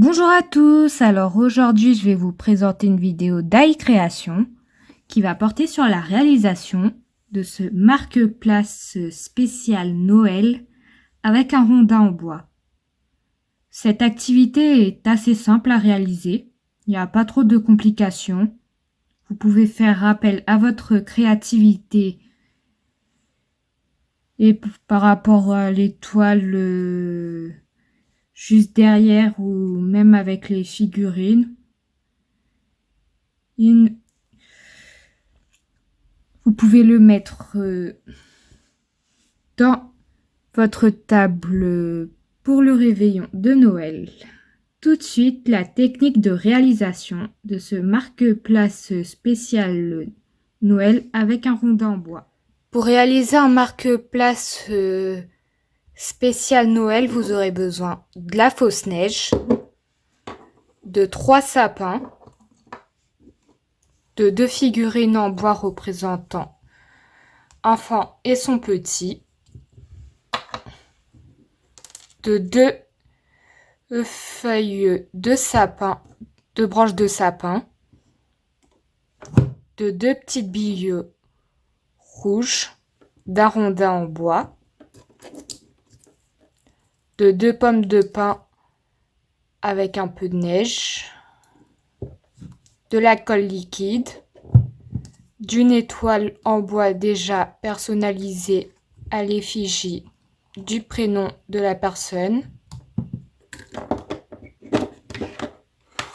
Bonjour à tous, alors aujourd'hui je vais vous présenter une vidéo d'iCréation qui va porter sur la réalisation de ce marque-place spécial Noël avec un rondin en bois. Cette activité est assez simple à réaliser, il n'y a pas trop de complications. Vous pouvez faire appel à votre créativité et par rapport à l'étoile juste derrière ou même avec les figurines. Vous pouvez le mettre dans votre table pour le réveillon de Noël. Tout de suite, la technique de réalisation de ce marque-place spécial Noël avec un rondin en bois. Pour réaliser un marque-place spécial Noël, vous aurez besoin de la fausse neige, de 3 sapins, de 2 figurines en bois représentant enfant et son petit, de 2 feuilles de sapin, 2 branches de sapin, de 2 petites billes rouges, d'un rondin en bois, de 2 pommes de pin avec un peu de neige, de la colle liquide, d'une étoile en bois déjà personnalisée à l'effigie du prénom de la personne,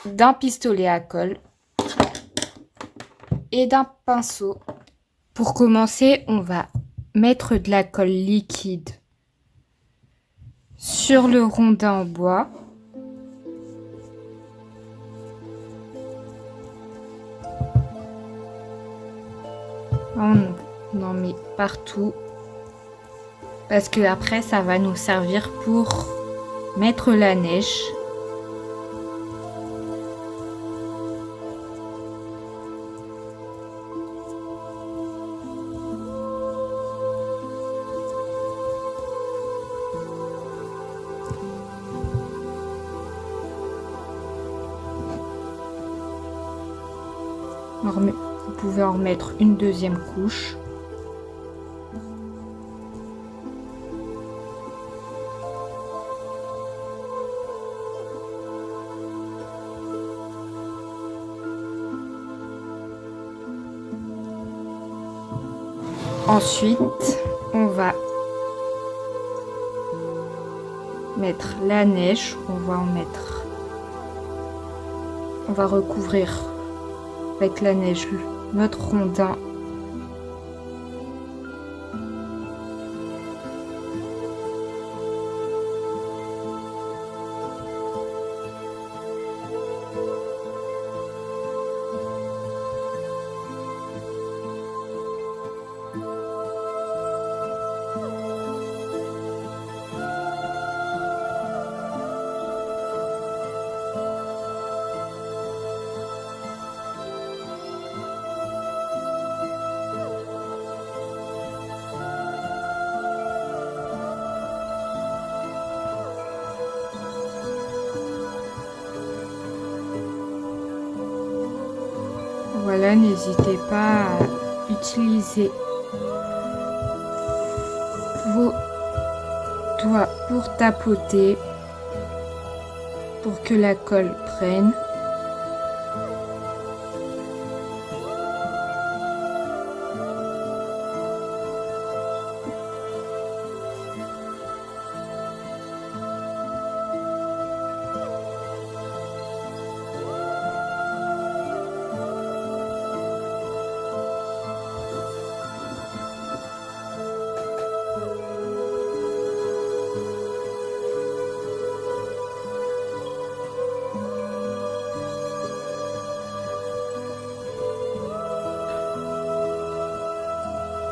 d'un pistolet à colle et d'un pinceau. Pour commencer, on va mettre de la colle liquide sur le rondin en bois. On en met partout parce que après ça va nous servir pour mettre la neige. Vous pouvez en remettre une deuxième couche. Ensuite, on va mettre la neige. On va recouvrir avec la neige notre rondin. Voilà, n'hésitez pas à utiliser vos doigts pour tapoter pour que la colle prenne.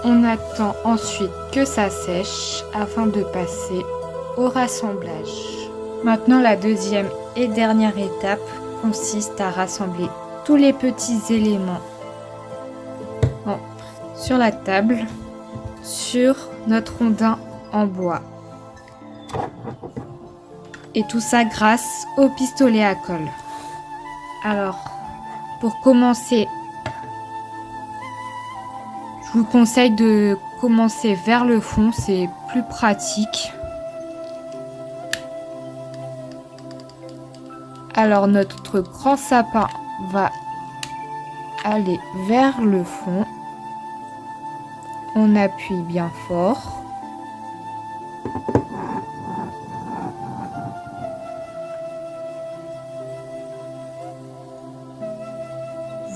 On attend ensuite que ça sèche afin de passer au rassemblage. Maintenant, la deuxième et dernière étape consiste à rassembler tous les petits éléments sur la table, sur notre rondin en bois. Et tout ça grâce au pistolet à colle. Alors, pour commencer, je vous conseille de commencer vers le fond, c'est plus pratique. Alors notre grand sapin va aller vers le fond. On appuie bien fort.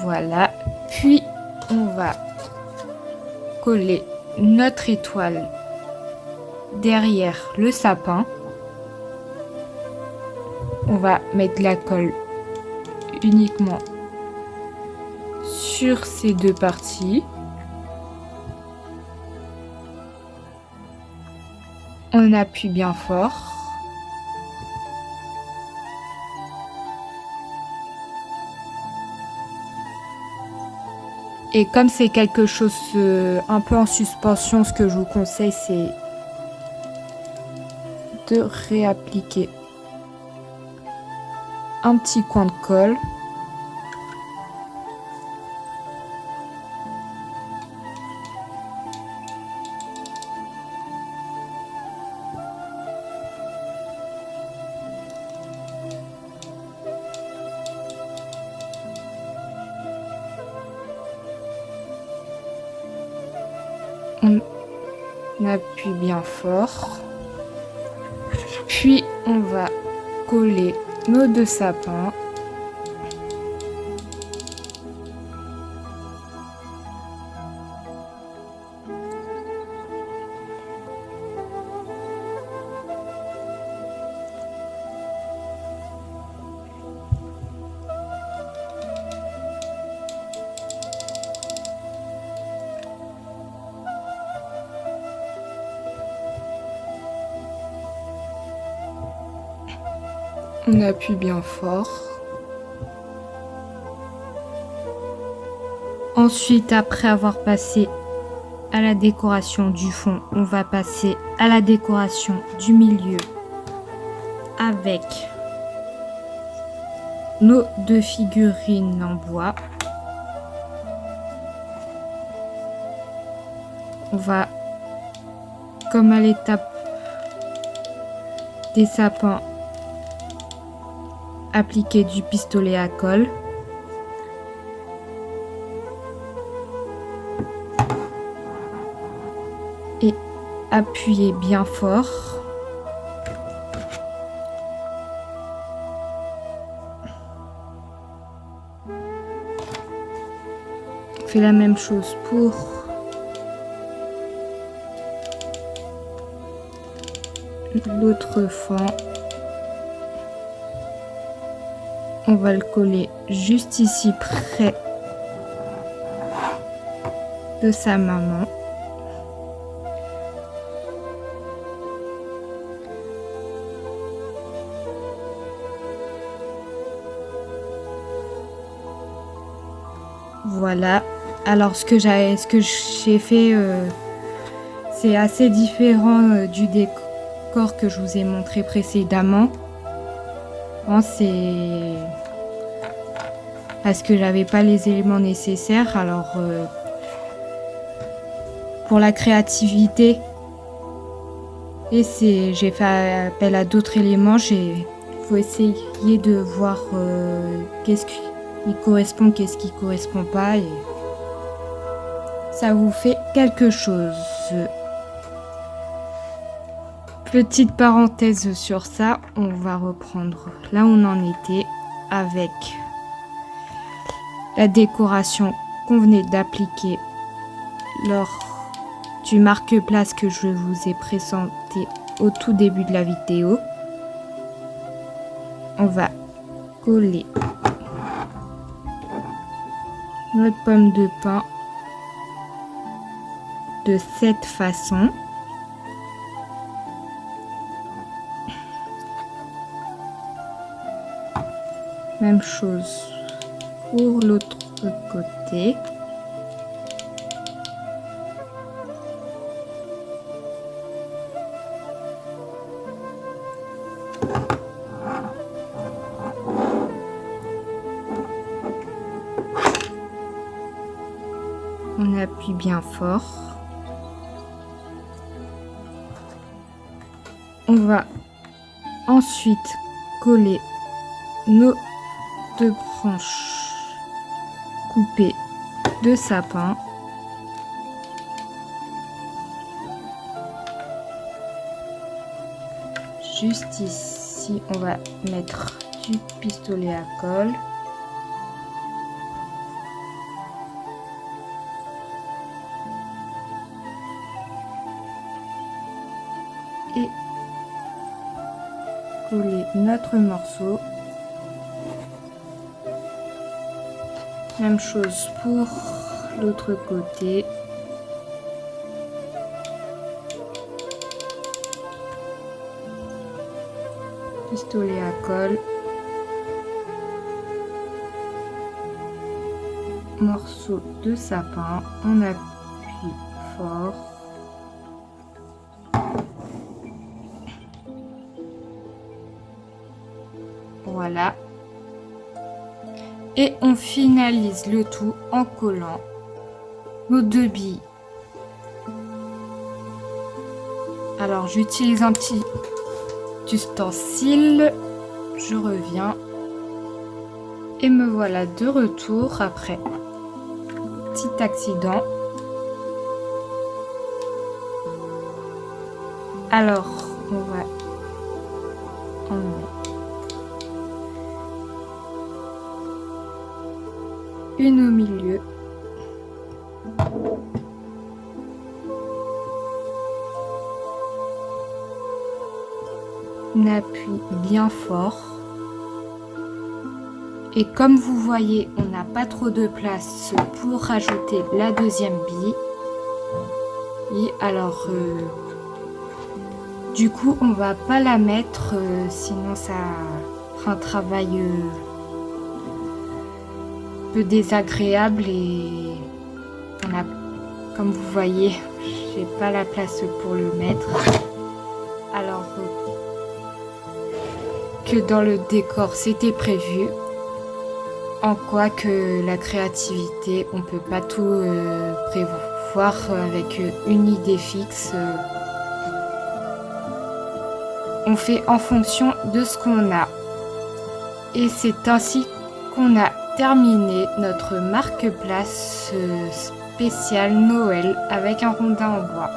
Voilà. Puis on va coller notre étoile derrière le sapin. On va mettre la colle uniquement sur ces deux parties. On appuie bien fort. Et comme c'est quelque chose un peu en suspension, ce que je vous conseille, c'est de réappliquer un petit coin de colle. On appuie bien fort. Puis on va coller nos deux sapins. On appuie bien fort. Ensuite, après avoir passé à la décoration du fond, on va passer à la décoration du milieu avec nos deux figurines en bois. On va, comme à l'étape des sapins, appliquer du pistolet à colle. Et appuyer bien fort. On fait la même chose pour l'autre fond. On va le coller juste ici près de sa maman. Voilà. Alors ce que j'ai fait, c'est assez différent du décor que je vous ai montré précédemment. Bon, c'est parce que j'avais pas les éléments nécessaires. Alors pour la créativité, j'ai fait appel à d'autres éléments. Faut essayer de voir qu'est-ce qui correspond, qu'est-ce qui correspond pas, et ça vous fait quelque chose. Petite parenthèse sur ça, on va reprendre là où on en était avec la décoration qu'on venait d'appliquer lors du marque-place que je vous ai présenté au tout début de la vidéo. On va coller notre pomme de pin de cette façon. Même chose pour l'autre côté. appuie bien fort. On va ensuite coller nos 2 branches coupées de sapin. Juste ici, on va mettre du pistolet à colle. Et coller notre morceau. Même chose pour l'autre côté. Pistolet à colle. Morceau de sapin. On appuie fort. Voilà. Et on finalise le tout en collant nos 2 billes. Alors j'utilise un petit ustensile. Je reviens. Et me voilà de retour après petit accident. Alors on va enlever une au milieu. On appuie bien fort. Et comme vous voyez, on n'a pas trop de place pour rajouter la deuxième bille. Et alors, du coup, on va pas la mettre, sinon ça fera un travail peu désagréable et on a, comme vous voyez, j'ai pas la place pour le mettre. Alors que dans le décor c'était prévu, en quoi que la créativité, on peut pas tout prévoir avec une idée fixe. On fait en fonction de ce qu'on a. Et c'est ainsi qu'on a terminé notre marque-place spéciale Noël avec un rondin en bois.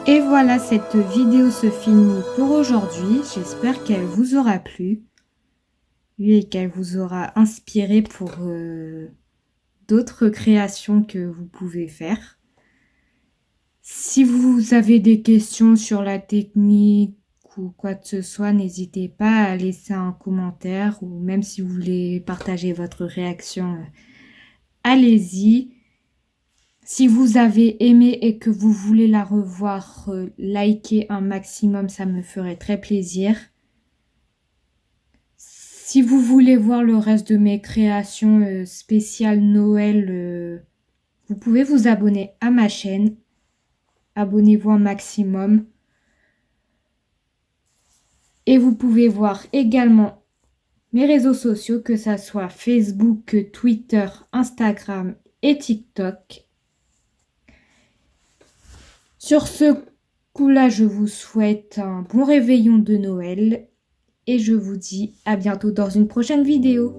Et voilà, cette vidéo se finit pour aujourd'hui. J'espère qu'elle vous aura plu et qu'elle vous aura inspiré pour d'autres créations que vous pouvez faire. Si vous avez des questions sur la technique ou quoi que ce soit, n'hésitez pas à laisser un commentaire ou même si vous voulez partager votre réaction, allez-y. Si vous avez aimé et que vous voulez la revoir, likez un maximum, ça me ferait très plaisir. Si vous voulez voir le reste de mes créations spéciales Noël, vous pouvez vous abonner à ma chaîne. Abonnez-vous un maximum. Et vous pouvez voir également mes réseaux sociaux, que ce soit Facebook, Twitter, Instagram et TikTok. Sur ce coup-là, je vous souhaite un bon réveillon de Noël et je vous dis à bientôt dans une prochaine vidéo.